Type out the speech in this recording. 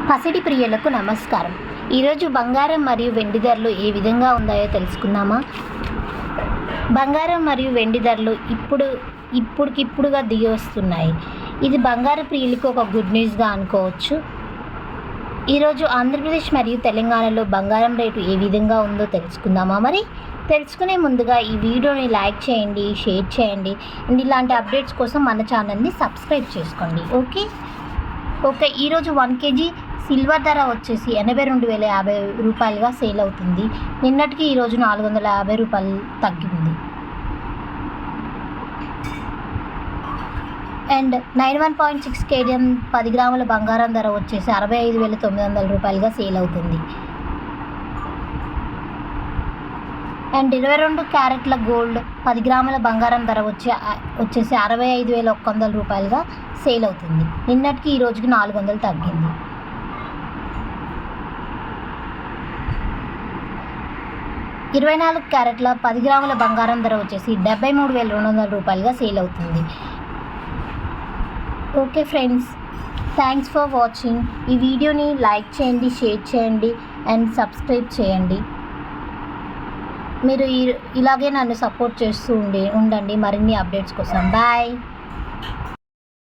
పసిడి ప్రియులకు నమస్కారం. ఈరోజు బంగారం మరియు వెండి ధరలు ఏ విధంగా ఉన్నాయో తెలుసుకుందామా? బంగారం మరియు వెండి ధరలు ఇప్పుడుకిప్పుడుగా దిగి వస్తున్నాయి. ఇది బంగారు ప్రియులకు ఒక గుడ్ న్యూస్గా అనుకోవచ్చు. ఈరోజు ఆంధ్రప్రదేశ్ మరియు తెలంగాణలో బంగారం రేటు ఏ విధంగా ఉందో తెలుసుకుందామా? మరి తెలుసుకునే ముందుగా ఈ వీడియోని లైక్ చేయండి, షేర్ చేయండి అండ్ ఇలాంటి అప్డేట్స్ కోసం మన ఛానల్ని సబ్స్క్రైబ్ చేసుకోండి. ఓకే, ఈరోజు 1 kg సిల్వర్ ధర వచ్చేసి 82,050 రూపాయలుగా సేల్ అవుతుంది. నిన్నటికి ఈరోజు 450 రూపాయలు తగ్గింది. అండ్ 91.6 kg 10 గ్రాముల బంగారం ధర వచ్చేసి 65,900 రూపాయలుగా సేల్ అవుతుంది. అండ్ 22 క్యారెట్ల గోల్డ్ 10 గ్రాముల బంగారం ధర వచ్చేసి 65,100 రూపాయలుగా సేల్ అవుతుంది. నిన్నటికి ఈ రోజుకి 400 తగ్గింది. ఇరవై 24 క్యారెట్ల 10 గ్రాముల బంగారం ధర వచ్చేసి 73,200 రూపాయలుగా సేల్ అవుతుంది. Okay friends, thanks for watching. ఈ వీడియోని లైక్ చేయండి, షేర్ చేయండి అండ్ సబ్స్క్రైబ్ చేయండి. మీరు ఇలాగే నన్ను సపోర్ట్ చేస్తూ ఉండండి మరిన్ని అప్డేట్స్ కోసం. బాయ్.